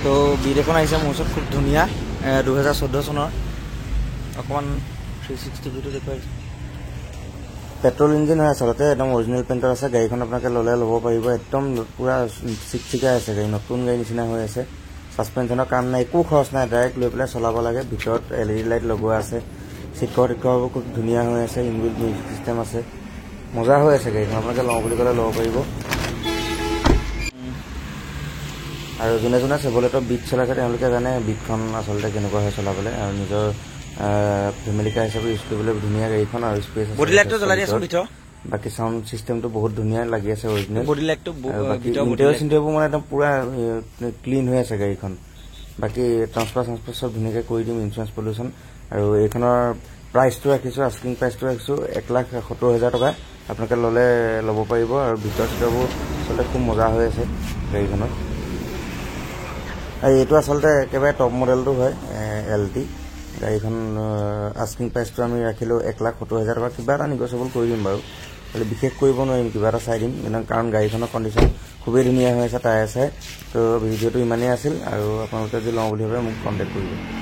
তো বিট এখন আহিছে মোৰ ওচৰত খুব ধুনীয়া 2014 চনৰ অকণমান 360 ভিউটো দেখুৱাইছে পেট্ৰল ইঞ্জিন হয় আচলতে একদম অৰিজিনেল পেইণ্টৰ আছে গাড়ীখন আপোনালোকে ল'ব পাৰিব একদম পুৰা চিকচিকাই আছে গাড়ী নতুন গাড়ী নিচিনা হৈ আছে সাসপেনশনৰ কাম নাই একো খৰচ নাই ডাইৰেক্ট লৈ পেলাই চলাব লাগে ভিতৰত LED লাইট লগোৱা আছে সিট কভাৰবোৰ খুব ধুনীয়া হৈ আছে ইনবিল্ট মিউজিক সিস্টেম আছে মজা হৈ আছে গাড়ীখন আপোনালোকে লওঁ বুলি ক'লে ল'ব পাৰিব আৰু যোনে যোনে চেভলেটৰ বিট চলাইছে তেওঁলোকে জানে বিটখন আচলতে কেনেকুৱা হয় চলাবলৈ আৰু নিজৰ ফেমিলি কাৰ হিচাপে ইউজ কৰিবলৈ ধুনীয়া গাড়ীখন আৰু স্পেচ আছে বডি লাইটটো জ্বলাই দিয়াচোন ভিতৰ বাকি সাউন্ড সিস্টেমটো বহুত ধুনীয়া লাগি আছে অৰিজিনেল বডি লাইটটো ইণ্টেৰিয়ৰবোৰ মানে একদম পুৰা ক্লিন হৈ আছে গাড়ীখন বাকি ট্ৰান্সফাৰ সব ধুনীয়াকৈ কৰি দিম ইঞ্চুৰেঞ্চ পলিউশ্যন আৰু এইখনৰ প্ৰাইচটো ৰাখিছোঁ আস্কিং প্ৰাইচটো ৰাখিছোঁ 1,70,000 টকা আপোনালোকে ল'ব পাৰিব আৰু ভিতৰ চিটৰবোৰ আচলতে খুব মজা হৈ আছে গাড়ীখনত আৰু এইটো আচলতে একেবাৰে টপ মডেলটো হয় LT গাড়ীখন আস্কিং প্ৰাইচটো আমি ৰাখিলোঁ 1,70,000 টকা কিবা এটা নিগচিয়েবল কৰি দিম বাৰু খালি বিশেষ কৰিব নোৱাৰিম কিবা এটা চাই দিম কাৰণ গাড়ীখনৰ কণ্ডিশ্যন খুবেই ধুনীয়া হৈ আছে টায়াৰ চাই তো ভিডিঅ'টো ইমানেই আছিল আৰু আপোনালোকে যদি লওঁ বুলি ভাবে মোক কণ্টেক্ট কৰিব